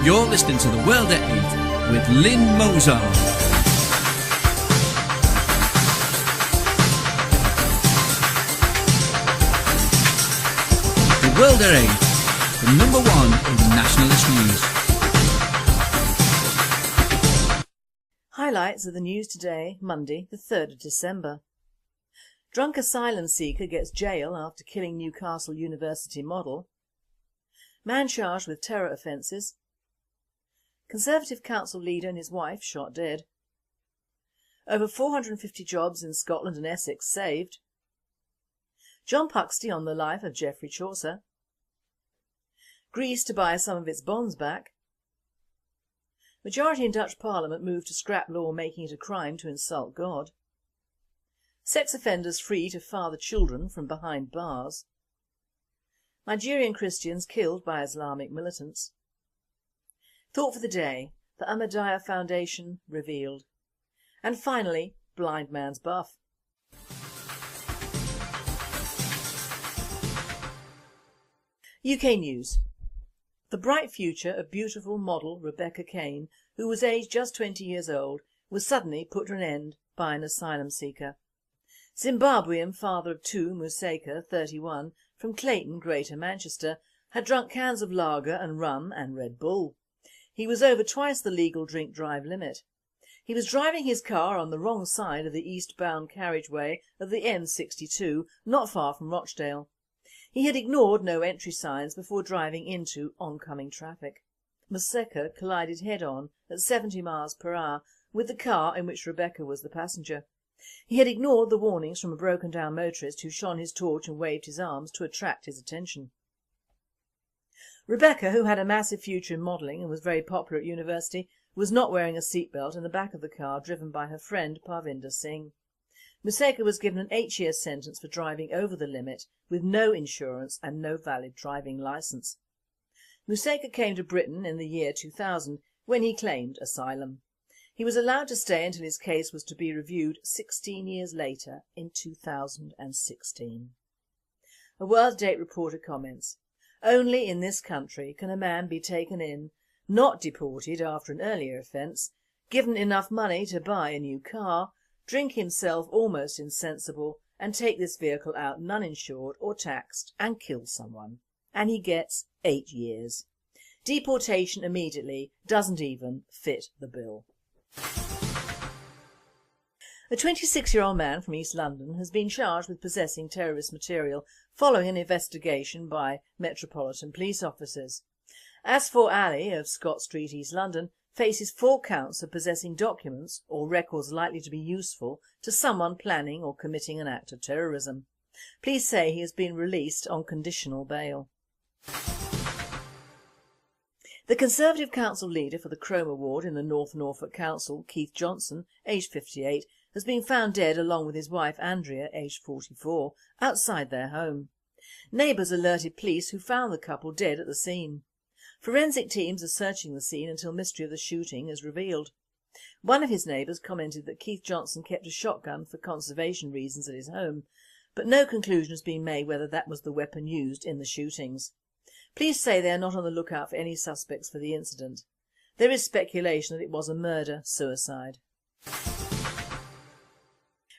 You're listening to The World at 8 with Lynne Mozart. The World at 8, the number one in nationalist news. Highlights of the news today, Monday the 3rd of December. Drunk asylum seeker gets jail after killing Newcastle University model. Man charged with terror offences. Conservative council leader and his wife shot dead. Over 450 jobs in Scotland and Essex saved. John Puxty on the life of Geoffrey Chaucer. Greece to buy some of its bonds back. Majority in Dutch Parliament moved to scrap law making it a crime to insult God. Sex offenders free to father children from behind bars. Nigerian Christians killed by Islamic militants. Thought for the day, the Ahmadiyya Foundation revealed. And finally, blind man's buff. UK news. The bright future of beautiful model Rebecca Kane, who was aged just 20 years old, was suddenly put to an end by an asylum seeker. Zimbabwean father of two, Museka, 31, from Clayton, Greater Manchester, had drunk cans of lager and rum and Red Bull. He was over twice the legal drink-drive limit. He was driving his car on the wrong side of the eastbound carriageway of the M62, not far from Rochdale. He had ignored no entry signs before driving into oncoming traffic. Museka collided head-on at 70 miles per hour with the car in which Rebecca was the passenger. He had ignored the warnings from a broken-down motorist who shone his torch and waved his arms to attract his attention. Rebecca, who had a massive future in modelling and was very popular at university, was not wearing a seatbelt in the back of the car driven by her friend Parvinder Singh. Museka was given an 8-year sentence for driving over the limit with no insurance and no valid driving licence. Museka came to Britain in the year 2000 when he claimed asylum. He was allowed to stay until his case was to be reviewed 16 years later in 2016. A World Date reporter comments, "Only in this country can a man be taken in, not deported after an earlier offence, given enough money to buy a new car, drink himself almost insensible and take this vehicle out non-insured or taxed and kill someone. And he gets 8 years. Deportation immediately doesn't even fit the bill." A 26-year-old man from East London has been charged with possessing terrorist material following an investigation by Metropolitan Police officers. Asfour Ali of Scott Street, East London, faces 4 counts of possessing documents or records likely to be useful to someone planning or committing an act of terrorism. Police say he has been released on conditional bail. The Conservative Council leader for the Chrome Award in the North Norfolk Council, Keith Johnson, aged 58, has been found dead along with his wife Andrea, aged 44, outside their home. Neighbours alerted police who found the couple dead at the scene. Forensic teams are searching the scene until mystery of the shooting is revealed. One of his neighbours commented that Keith Johnson kept a shotgun for conservation reasons at his home, but no conclusion has been made whether that was the weapon used in the shootings. Police say they are not on the lookout for any suspects for the incident. There is speculation that it was a murder-suicide.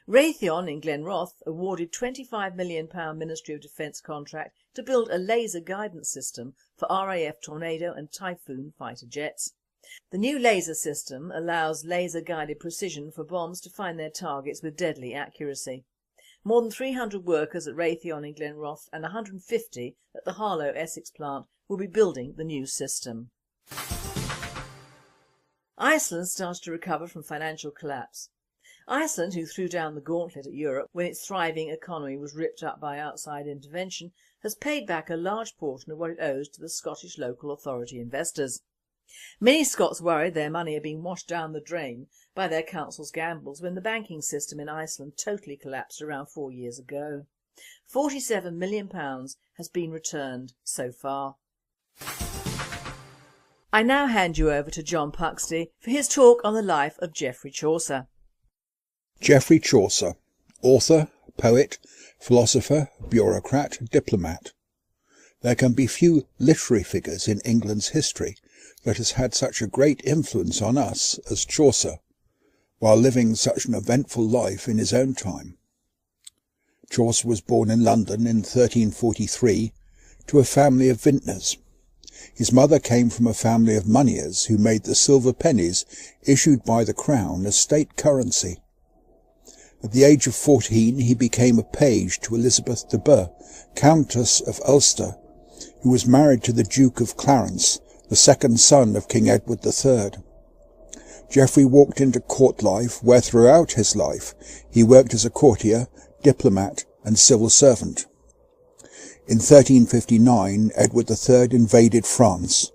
Raytheon in Glenroth awarded £25 million Ministry of Defence contract to build a laser guidance system for RAF Tornado and Typhoon fighter jets. The new laser system allows laser-guided precision for bombs to find their targets with deadly accuracy. More than 300 workers at Raytheon in Glenroth and 150 at the Harlow, Essex plant will be building the new system. Iceland starts to recover from financial collapse. Iceland, who threw down the gauntlet at Europe when its thriving economy was ripped up by outside intervention, has paid back a large portion of what it owes to the Scottish local authority investors. Many Scots worried their money had been washed down the drain by their council's gambles when the banking system in Iceland totally collapsed around 4 years ago. £47 million has been returned so far. I now hand you over to John Puxty for his talk on the life of Geoffrey Chaucer. Geoffrey Chaucer, author, poet, philosopher, bureaucrat, diplomat. There can be few literary figures in England's history that has had such a great influence on us as Chaucer, while living such an eventful life in his own time. Chaucer was born in London in 1343 to a family of vintners. His mother came from a family of moneyers who made the silver pennies issued by the crown as state currency. At the age of 14 he became a page to Elizabeth de Burgh, Countess of Ulster, who was married to the Duke of Clarence, the second son of King Edward III. Geoffrey walked into court life where throughout his life he worked as a courtier, diplomat and civil servant. In 1359 Edward III invaded France.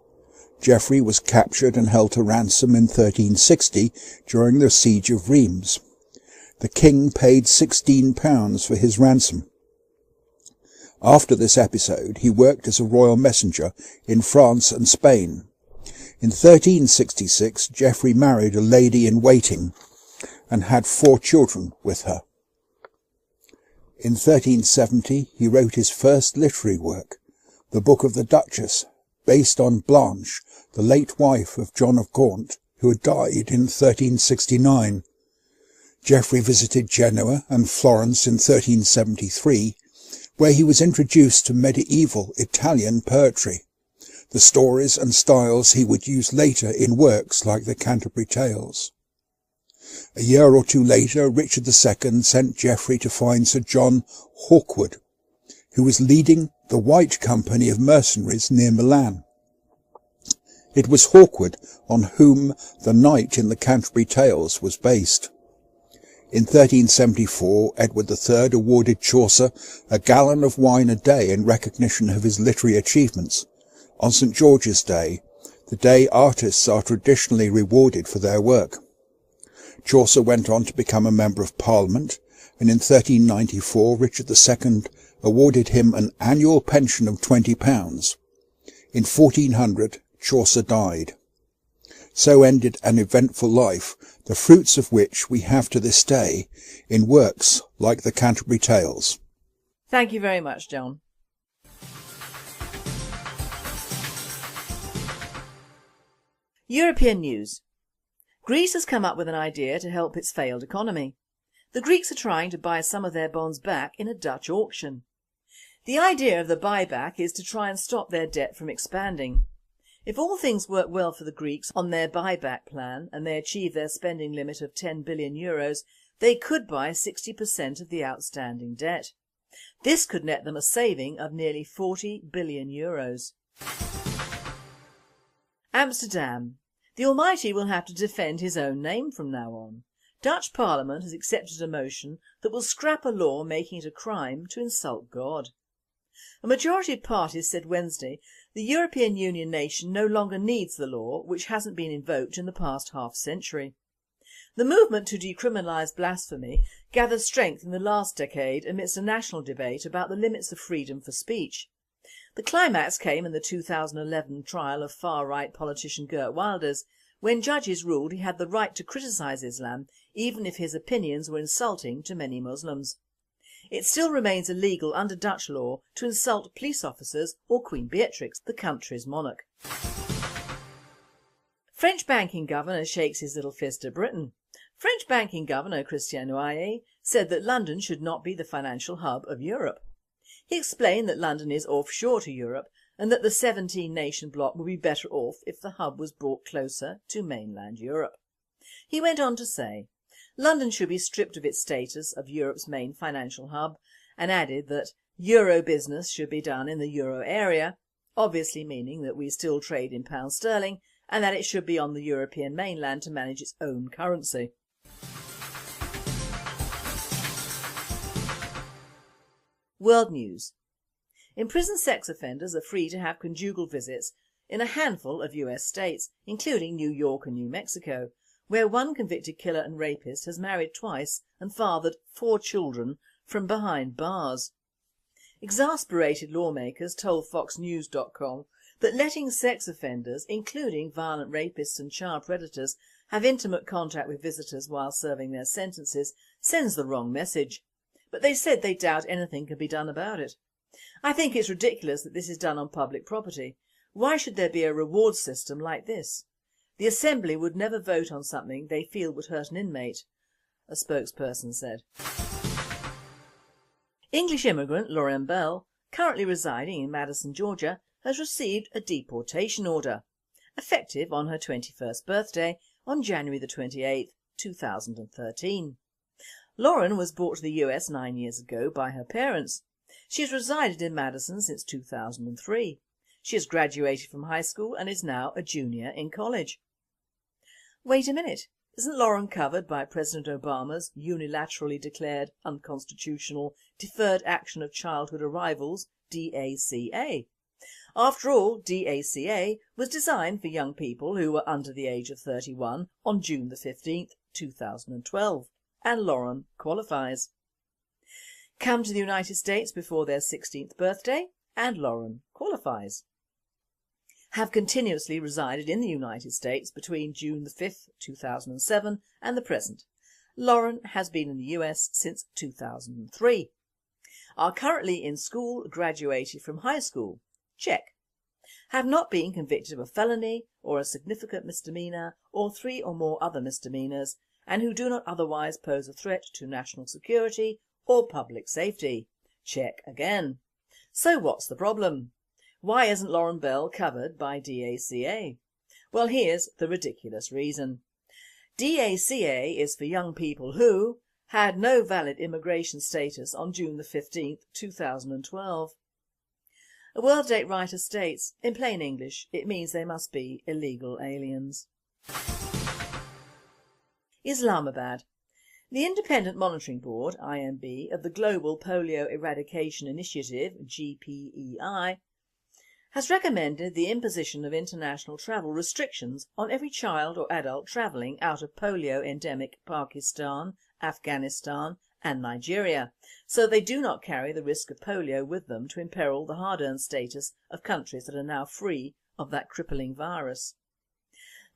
Geoffrey was captured and held to ransom in 1360 during the siege of Rheims. The king paid £16 for his ransom. After this episode he worked as a royal messenger in France and Spain. In 1366 Geoffrey married a lady-in-waiting and had 4 children with her. In 1370 he wrote his first literary work, The Book of the Duchess, based on Blanche, the late wife of John of Gaunt, who had died in 1369. Geoffrey visited Genoa and Florence in 1373, where he was introduced to medieval Italian poetry, the stories and styles he would use later in works like the Canterbury Tales. A year or two later, Richard II sent Geoffrey to find Sir John Hawkwood, who was leading the White Company of mercenaries near Milan. It was Hawkwood on whom the knight in the Canterbury Tales was based. In 1374, Edward III awarded Chaucer a gallon of wine a day in recognition of his literary achievements, on St. George's Day, the day artists are traditionally rewarded for their work. Chaucer went on to become a Member of Parliament, and in 1394 Richard II awarded him an annual pension of £20. In 1400 Chaucer died. So ended an eventful life, the fruits of which we have to this day in works like the Canterbury Tales. Thank you very much, John. European news. Greece has come up with an idea to help its failed economy. The Greeks are trying to buy some of their bonds back in a Dutch auction. The idea of the buyback is to try and stop their debt from expanding. If all things work well for the Greeks on their buyback plan and they achieve their spending limit of €10 billion, they could buy 60% of the outstanding debt. This could net them a saving of nearly €40 billion. Amsterdam. The Almighty will have to defend his own name from now on. Dutch Parliament has accepted a motion that will scrap a law making it a crime to insult God. A majority of parties said Wednesday the European Union nation no longer needs the law, which hasn't been invoked in the past half-century. The movement to decriminalise blasphemy gathered strength in the last decade amidst a national debate about the limits of freedom for speech. The climax came in the 2011 trial of far-right politician Geert Wilders, when judges ruled he had the right to criticise Islam even if his opinions were insulting to many Muslims. It still remains illegal under Dutch law to insult police officers or Queen Beatrix, the country's monarch. French banking governor shakes his little fist at Britain. French banking governor Christian Noyer said that London should not be the financial hub of Europe. He explained that London is offshore to Europe and that the 17-nation bloc would be better off if the hub was brought closer to mainland Europe. He went on to say, London should be stripped of its status of Europe's main financial hub, and added that Euro business should be done in the Euro area, obviously meaning that we still trade in pound sterling, and that it should be on the European mainland to manage its own currency. World news. Imprisoned sex offenders are free to have conjugal visits in a handful of US states, including New York and New Mexico, where one convicted killer and rapist has married twice and fathered 4 children from behind bars. Exasperated lawmakers told FoxNews.com that letting sex offenders, including violent rapists and child predators, have intimate contact with visitors while serving their sentences sends the wrong message. But they said they doubt anything can be done about it. I think it's ridiculous that this is done on public property. Why should there be a reward system like this? The Assembly would never vote on something they feel would hurt an inmate, a spokesperson said. English immigrant Lynne Bell, currently residing in Madison, Georgia, has received a deportation order, effective on her 21st birthday on January the 28th, 2013. Lynne was brought to the US 9 years ago by her parents. She has resided in Madison since 2003. She has graduated from high school and is now a junior in college. Wait a minute, isn't Lynne covered by President Obama's unilaterally declared unconstitutional Deferred Action of Childhood Arrivals, DACA? After all, DACA was designed for young people who were under the age of 31 on June the 15th, 2012, and Lynne qualifies. Come to the United States before their 16th birthday and Lynne qualifies. Have continuously resided in the United States between June the 5th, 2007 and the present. Lynne has been in the US since 2003. Are currently in school, graduated from high school. Check. Have not been convicted of a felony or a significant misdemeanor or 3 or more other misdemeanors, and who do not otherwise pose a threat to national security or public safety. Check again. So what's the problem? Why isn't Lynne Bell covered by DACA? Well, here's the ridiculous reason. DACA is for young people who had no valid immigration status on June the 15th, 2012. A World Date writer states, in plain English, it means they must be illegal aliens. Islamabad. The Independent Monitoring Board, IMB, of the Global Polio Eradication Initiative, GPEI, has recommended the imposition of international travel restrictions on every child or adult travelling out of polio-endemic Pakistan, Afghanistan and Nigeria, so they do not carry the risk of polio with them to imperil the hard-earned status of countries that are now free of that crippling virus.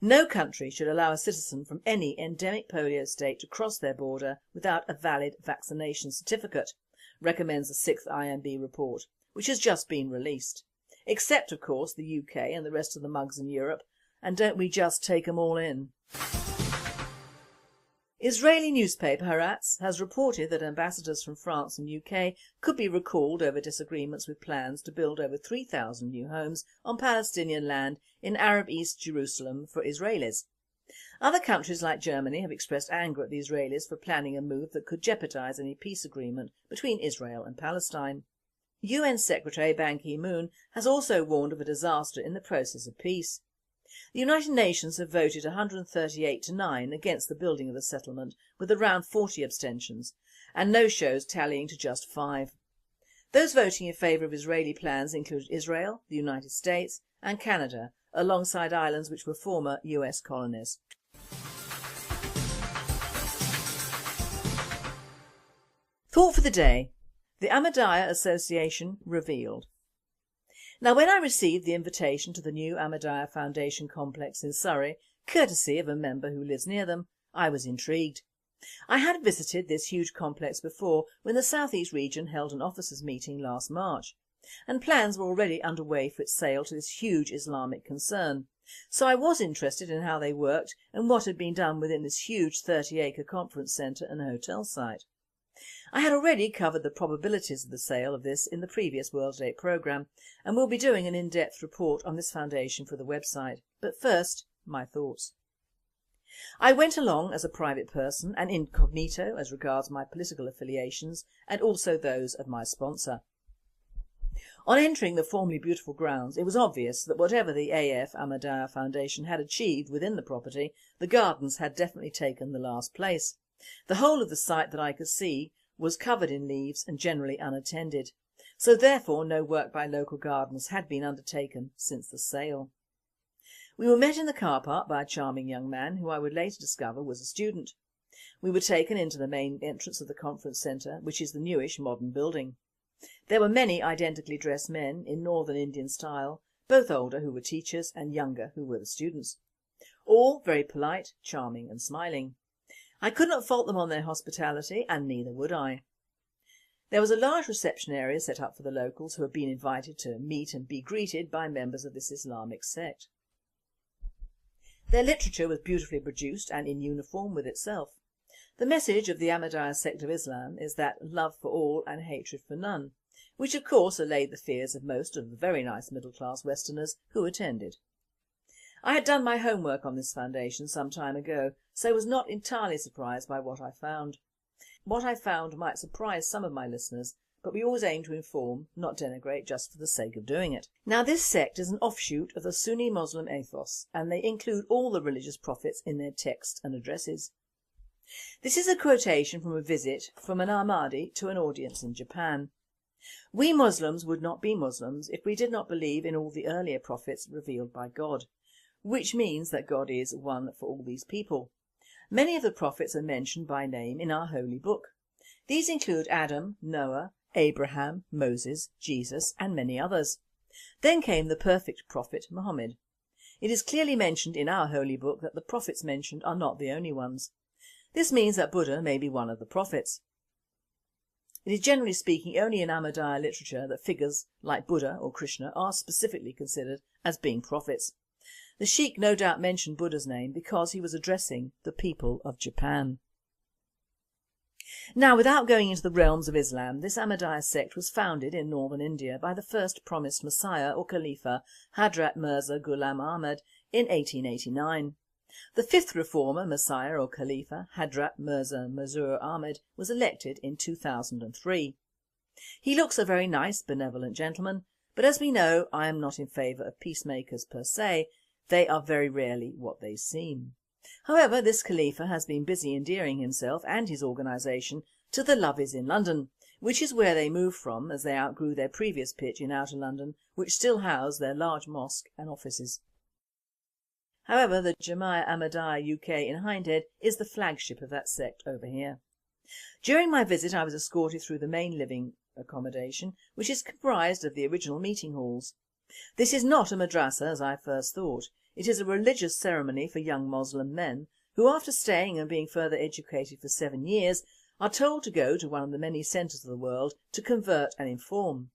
No country should allow a citizen from any endemic polio state to cross their border without a valid vaccination certificate, recommends the 6th IMB report, which has just been released. Except, of course, the UK and the rest of the mugs in Europe, and don't we just take them all in? Israeli newspaper Hadrat has reported that ambassadors from France and UK could be recalled over disagreements with plans to build over 3,000 new homes on Palestinian land in Arab East Jerusalem for Israelis. Other countries like Germany have expressed anger at the Israelis for planning a move that could jeopardise any peace agreement between Israel and Palestine. UN Secretary Ban Ki-moon has also warned of a disaster in the process of peace. The United Nations have voted 138 to 9 against the building of the settlement, with around 40 abstentions, and no-shows tallying to just 5. Those voting in favour of Israeli plans included Israel, the United States and Canada, alongside islands which were former US colonies. Thought for the day. The Ahmadiyya Association revealed. Now, when I received the invitation to the new Ahmadiyya Foundation complex in Surrey, courtesy of a member who lives near them, I was intrigued. I had visited this huge complex before when the South East region held an officers' meeting last March, and plans were already underway for its sale to this huge Islamic concern. So I was interested in how they worked and what had been done within this huge 30-acre conference centre and hotel site. I had already covered the probabilities of the sale of this in the previous World Date programme, and will be doing an in-depth report on this foundation for the website. But first, my thoughts. I went along as a private person and incognito as regards my political affiliations and also those of my sponsor. On entering the formerly beautiful grounds, it was obvious that whatever the AF Ahmadiyya Foundation had achieved within the property, the gardens had definitely taken the last place. The whole of the site that I could see was covered in leaves and generally unattended, so therefore no work by local gardeners had been undertaken since the sale. We were met in the car park by a charming young man who I would later discover was a student. We were taken into the main entrance of the conference centre, which is the newish modern building. There were many identically dressed men in northern Indian style, both older who were teachers and younger who were the students. All very polite, charming and smiling. I could not fault them on their hospitality, and neither would I. There was a large reception area set up for the locals who had been invited to meet and be greeted by members of this Islamic sect. Their literature was beautifully produced and in uniform with itself. The message of the Ahmadiyya sect of Islam is that love for all and hatred for none, which of course allayed the fears of most of the very nice middle-class Westerners who attended. I had done my homework on this foundation some time ago, so was not entirely surprised by what I found. What I found might surprise some of my listeners, but we always aim to inform, not denigrate just for the sake of doing it. Now this sect is an offshoot of the Sunni Muslim ethos, and they include all the religious prophets in their texts and addresses. This is a quotation from a visit from an Ahmadi to an audience in Japan. We Muslims would not be Muslims if we did not believe in all the earlier prophets revealed by God, which means that God is one for all these people. Many of the prophets are mentioned by name in our holy book. These include Adam, Noah, Abraham, Moses, Jesus and many others. Then came the perfect prophet Muhammad. It is clearly mentioned in our holy book that the prophets mentioned are not the only ones. This means that Buddha may be one of the prophets. It is generally speaking only in Ahmadiyya literature that figures like Buddha or Krishna are specifically considered as being prophets. The Sheikh no doubt mentioned Buddha's name because he was addressing the people of Japan. Now, without going into the realms of Islam, this Ahmadiyya sect was founded in northern India by the first promised Messiah or Khalifa, Hadrat Mirza Ghulam Ahmad, in 1889. The fifth reformer, Messiah or Khalifa, Hadrat Mirza Ahmad, was elected in 2003. He looks a very nice, benevolent gentleman, but as we know, I am not in favour of peacemakers per se. They are very rarely what they seem. However, this Khalifa has been busy endearing himself and his organisation to the Lovies in London, which is where they moved from as they outgrew their previous pitch in outer London, which still house their large mosque and offices. However, the Jamia Ahmadiyya UK in Hindhead is the flagship of that sect over here. During my visit I was escorted through the main living accommodation, which is comprised of the original meeting halls. This is not a madrasa as I first thought. It is a religious ceremony for young Muslim men who, after staying and being further educated for 7 years, are told to go to one of the many centres of the world to convert and inform.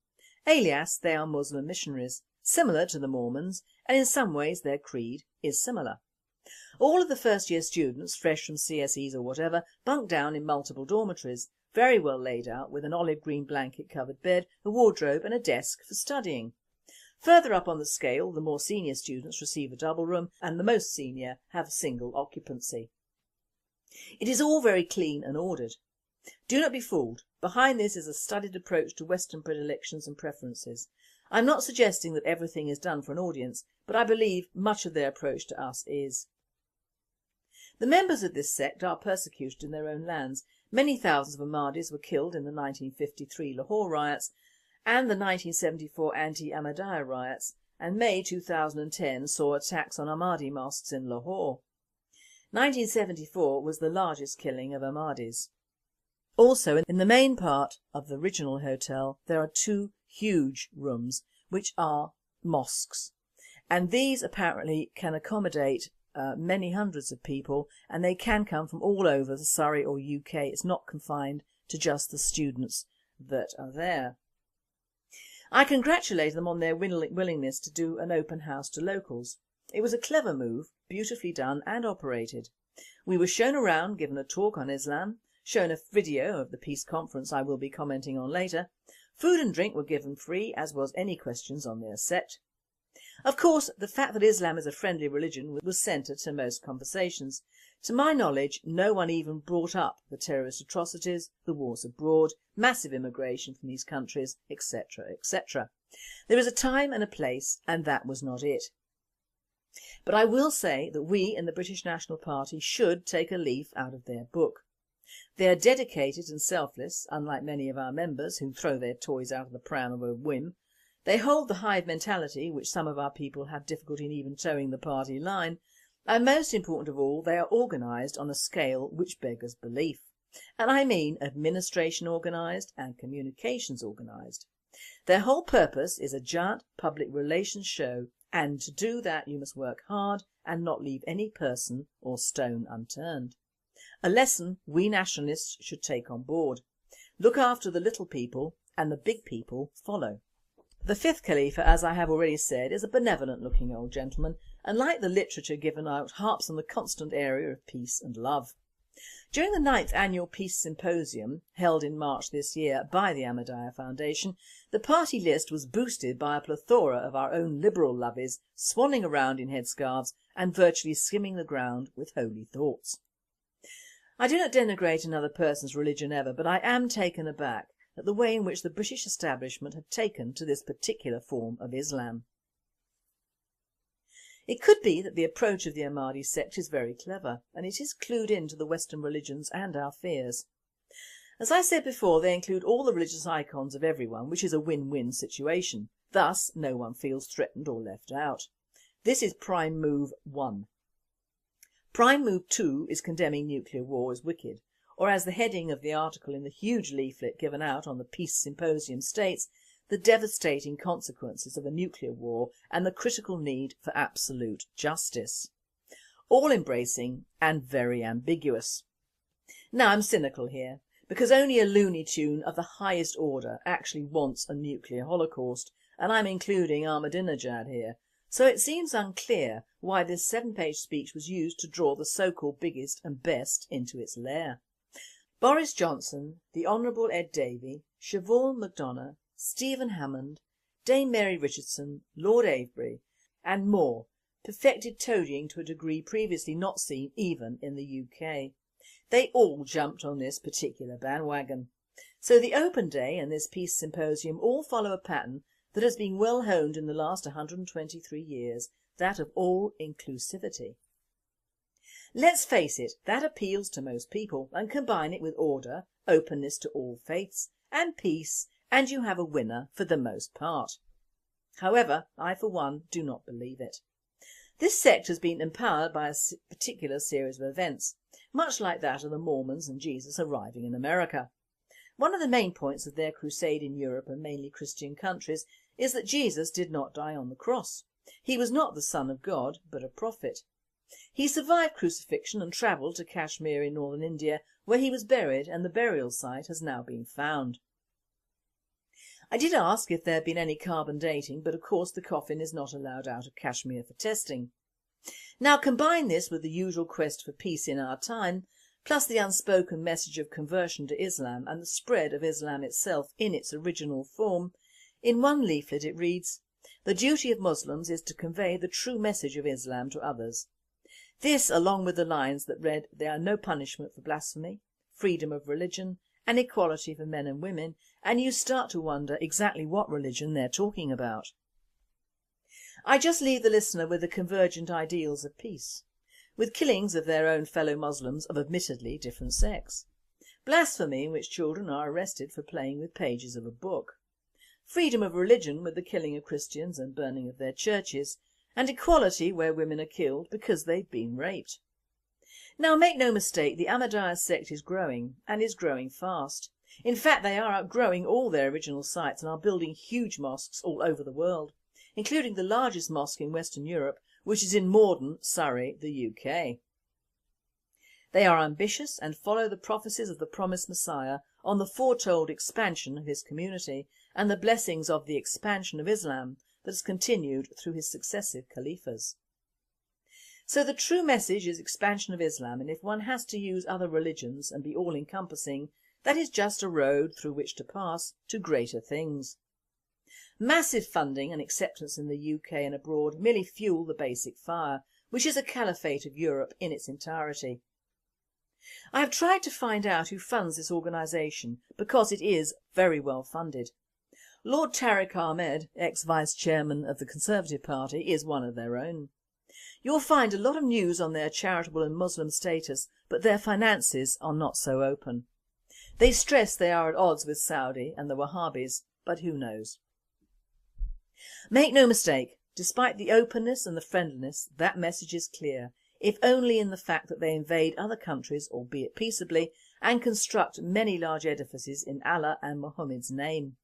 Alias, they are Muslim missionaries, similar to the Mormons, and in some ways their creed is similar. All of the first year students, fresh from CSEs or whatever, bunk down in multiple dormitories, very well laid out with an olive green blanket covered bed, a wardrobe and a desk for studying. Further up on the scale, the more senior students receive a double room and the most senior have single occupancy. It is all very clean and ordered. Do not be fooled. Behind this is a studied approach to Western predilections and preferences. I am not suggesting that everything is done for an audience, but I believe much of their approach to us is. The members of this sect are persecuted in their own lands. Many thousands of Ahmadis were killed in the 1953 Lahore riots and the 1974 anti-Ahmadiyya riots, and May 2010 saw attacks on Ahmadi mosques in Lahore. 1974 was the largest killing of Ahmadis. Also, in the main part of the original hotel there are 2 huge rooms which are mosques, and these apparently can accommodate many hundreds of people, and they can come from all over the Surrey or UK. It's not confined to just the students that are there. I congratulate them on their willingness to do an open house to locals. It was a clever move, beautifully done and operated. We were shown around, given a talk on Islam, shown a video of the peace conference I will be commenting on later. Food and drink were given free, as was any questions on their sect. Of course, the fact that Islam is a friendly religion was centre to most conversations. To my knowledge, no one even brought up the terrorist atrocities, the wars abroad, massive immigration from these countries, etc, etc. There is a time and a place, and that was not it. But I will say that we in the British National Party should take a leaf out of their book. They are dedicated and selfless, unlike many of our members who throw their toys out of the pram of a whim. They hold the hive mentality, which some of our people have difficulty in even towing the party line, and most important of all, they are organised on a scale which beggars belief. And I mean administration organised and communications organised. Their whole purpose is a giant public relations show, and to do that you must work hard and not leave any person or stone unturned. A lesson we nationalists should take on board. Look after the little people and the big people follow. The fifth Khalifa, as I have already said, is a benevolent looking old gentleman, and like the literature given out, harps on the constant area of peace and love. During the 9th annual Peace Symposium, held in March this year by the Ahmadiyya Foundation, the party list was boosted by a plethora of our own liberal lovies swanning around in headscarves and virtually skimming the ground with holy thoughts. I do not denigrate another person's religion ever, but I am taken aback at the way in which the British establishment have taken to this particular form of Islam. It could be that the approach of the Ahmadi sect is very clever, and it is clued into the Western religions and our fears. As I said before, they include all the religious icons of everyone, which is a win-win situation. Thus, no one feels threatened or left out. This is prime move 1. Prime move 2 is condemning nuclear war as wicked, or as the heading of the article in the huge leaflet given out on the Peace Symposium states, the devastating consequences of a nuclear war and the critical need for absolute justice. All embracing and very ambiguous. Now I'm cynical here, because only a Looney Tune of the highest order actually wants a nuclear holocaust, and I'm including Ahmadinejad here, so it seems unclear why this 7-page speech was used to draw the so-called biggest and best into its lair. Boris Johnson, the Honourable Ed Davey, Siobhan McDonough, Stephen Hammond, Dame Mary Richardson, Lord Avebury and more perfected toadying to a degree previously not seen even in the UK. They all jumped on this particular bandwagon. So the Open Day and this Peace Symposium all follow a pattern that has been well honed in the last 123 years, that of all inclusivity. Let's face it, that appeals to most people, and combine it with order, openness to all faiths and peace, and you have a winner for the most part. However, I for one do not believe it. This sect has been empowered by a particular series of events, much like that of the Mormons and Jesus arriving in America. One of the main points of their crusade in Europe and mainly Christian countries is that Jesus did not die on the cross. He was not the Son of God, but a prophet. He survived crucifixion and travelled to Kashmir in northern India, where he was buried, and the burial site has now been found. I did ask if there had been any carbon dating, but of course the coffin is not allowed out of Kashmir for testing. Now combine this with the usual quest for peace in our time, plus the unspoken message of conversion to Islam and the spread of Islam itself in its original form. In one leaflet it reads, "The duty of Muslims is to convey the true message of Islam to others." This, along with the lines that read, "There are no punishment for blasphemy, freedom of religion and equality for men and women," and you start to wonder exactly what religion they're talking about. I just leave the listener with the convergent ideals of peace, with killings of their own fellow Muslims of admittedly different sex, blasphemy in which children are arrested for playing with pages of a book, freedom of religion with the killing of Christians and burning of their churches, and equality where women are killed because they've been raped. Now make no mistake, the Ahmadiyya sect is growing, and is growing fast. In fact, they are outgrowing all their original sites and are building huge mosques all over the world, including the largest mosque in Western Europe, which is in Morden, Surrey, the UK. They are ambitious and follow the prophecies of the promised Messiah on the foretold expansion of his community and the blessings of the expansion of Islam that has continued through his successive Khalifas. So the true message is expansion of Islam, and if one has to use other religions and be all-encompassing, that is just a road through which to pass to greater things. Massive funding and acceptance in the UK and abroad merely fuel the basic fire, which is a caliphate of Europe in its entirety. I have tried to find out who funds this organisation because it is very well funded. Lord Tariq Ahmed, ex-vice chairman of the Conservative Party, is one of their own. You'll find a lot of news on their charitable and Muslim status, but their finances are not so open. They stress they are at odds with Saudi and the Wahhabis, but who knows. Make no mistake, despite the openness and the friendliness, that message is clear, if only in the fact that they invade other countries, albeit peaceably, and construct many large edifices in Allah and Muhammad's name.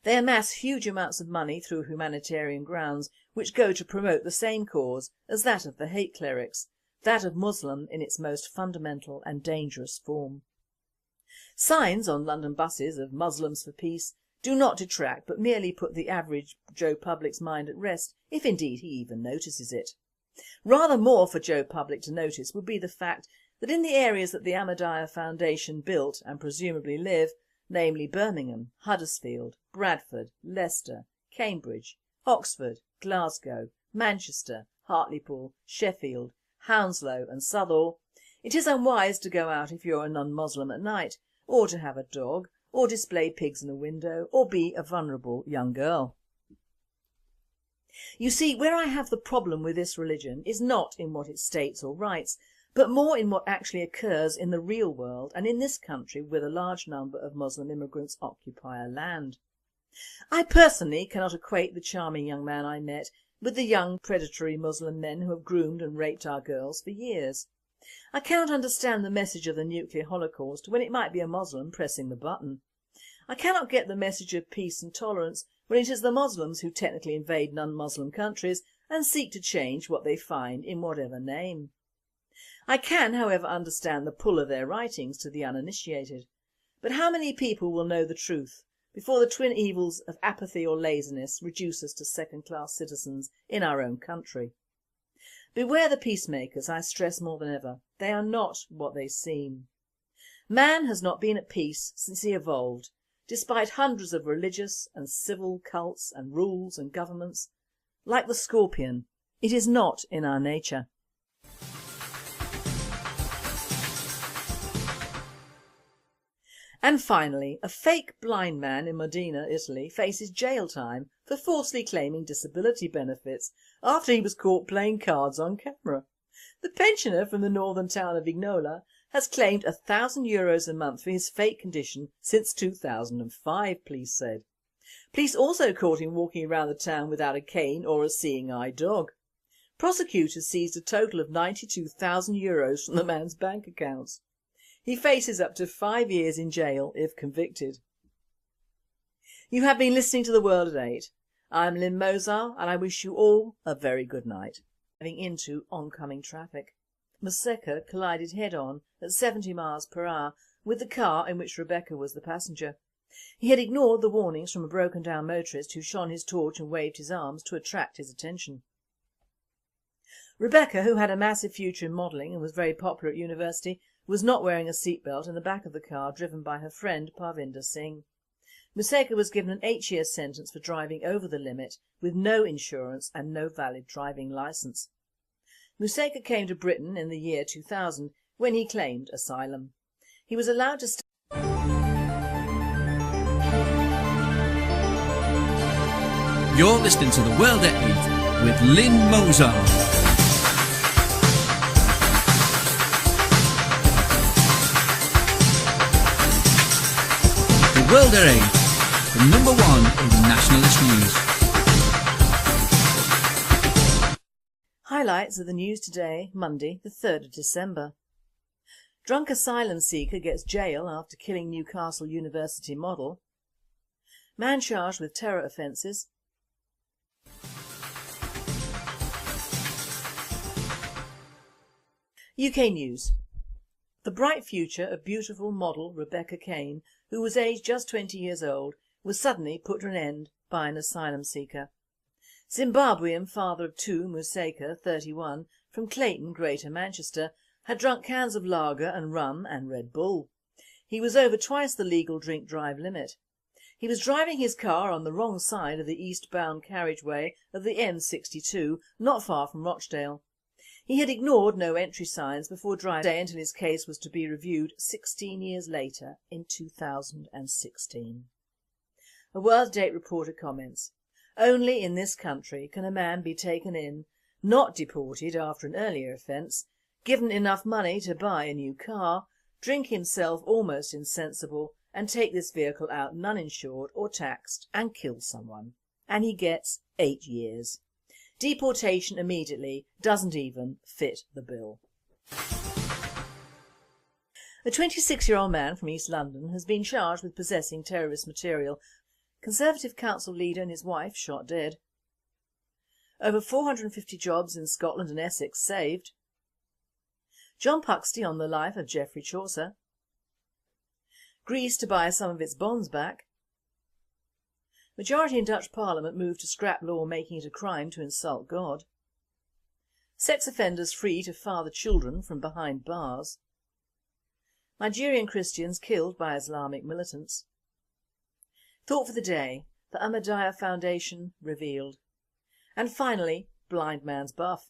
They amass huge amounts of money through humanitarian grounds which go to promote the same cause as that of the hate clerics, that of Muslim in its most fundamental and dangerous form. Signs on London buses of Muslims for peace do not detract but merely put the average Joe Public's mind at rest, if indeed he even notices it. Rather more for Joe Public to notice would be the fact that in the areas that the Ahmadiyya Foundation built and presumably live, namely Birmingham, Huddersfield, Bradford, Leicester, Cambridge, Oxford, Glasgow, Manchester, Hartlepool, Sheffield, Hounslow and Southall, it is unwise to go out if you're a non-Muslim at night, or to have a dog, or display pigs in a window, or be a vulnerable young girl. You see, where I have the problem with this religion is not in what it states or writes, but more in what actually occurs in the real world and in this country where a large number of Muslim immigrants occupy our land. I personally cannot equate the charming young man I met with the young predatory Muslim men who have groomed and raped our girls for years. I cannot understand the message of the nuclear holocaust when it might be a Muslim pressing the button. I cannot get the message of peace and tolerance when it is the Muslims who technically invade non-Muslim countries and seek to change what they find in whatever name. I can, however, understand the pull of their writings to the uninitiated, but how many people will know the truth before the twin evils of apathy or laziness reduce us to second-class citizens in our own country? Beware the peacemakers, I stress more than ever. They are not what they seem. Man has not been at peace since he evolved, despite hundreds of religious and civil cults and rules and governments. Like the scorpion, it is not in our nature. And finally, a fake blind man in Modena, Italy faces jail time for falsely claiming disability benefits after he was caught playing cards on camera. The pensioner from the northern town of Vignola has claimed €1,000 a month for his fake condition since 2005, police said. Police also caught him walking around the town without a cane or a seeing-eye dog. Prosecutors seized a total of €92,000 from the man's bank accounts. He faces up to 5 years in jail if convicted. You have been listening to The World at 8. I am Lynne and I wish you all a very good night. Driving into oncoming traffic. Mirza collided head-on at 70 miles per hour with the car in which Rebecca was the passenger. He had ignored the warnings from a broken-down motorist who shone his torch and waved his arms to attract his attention. Rebecca, who had a massive future in modelling and was very popular at university, was not wearing a seatbelt in the back of the car driven by her friend Parvinder Singh. Mirza was given an 8-year sentence for driving over the limit with no insurance and no valid driving licence. Mirza came to Britain in the year 2000 when he claimed asylum. He was allowed to stay. You're listening to The World at 8 with Lynne Mozart. The World at 8, the number one in nationalist news. Highlights of the news today, Monday the 3rd of December. Drunk asylum seeker gets jail after killing Newcastle University model. Man charged with terror offences. UK News. The bright future of beautiful model Rebecca Kane, who was aged just 20 years old, was suddenly put to an end by an asylum seeker. Zimbabwean father of two, Mirza, 31, from Clayton, Greater Manchester, had drunk cans of lager and rum and Red Bull. He was over twice the legal drink-drive limit. He was driving his car on the wrong side of the eastbound carriageway of the M62, not far from Rochdale. He had ignored no entry signs before driving until his case was to be reviewed 16 years later in 2016. A World Date reporter comments, "Only in this country can a man be taken in, not deported after an earlier offence, given enough money to buy a new car, drink himself almost insensible and take this vehicle out non-insured or taxed and kill someone. And he gets 8 years. Deportation immediately doesn't even fit the bill." A 26-year-old man from East London has been charged with possessing terrorist material. Conservative council leader and his wife shot dead. Over 450 jobs in Scotland and Essex saved. John Puxty on the life of Geoffrey Chaucer. Greece to buy some of its bonds back. Majority in Dutch Parliament moved to scrap law making it a crime to insult God. Sex offenders free to father children from behind bars. Nigerian Christians killed by Islamic militants. Thought for the day, the Ahmadiyya Foundation revealed. And finally, blind man's buff.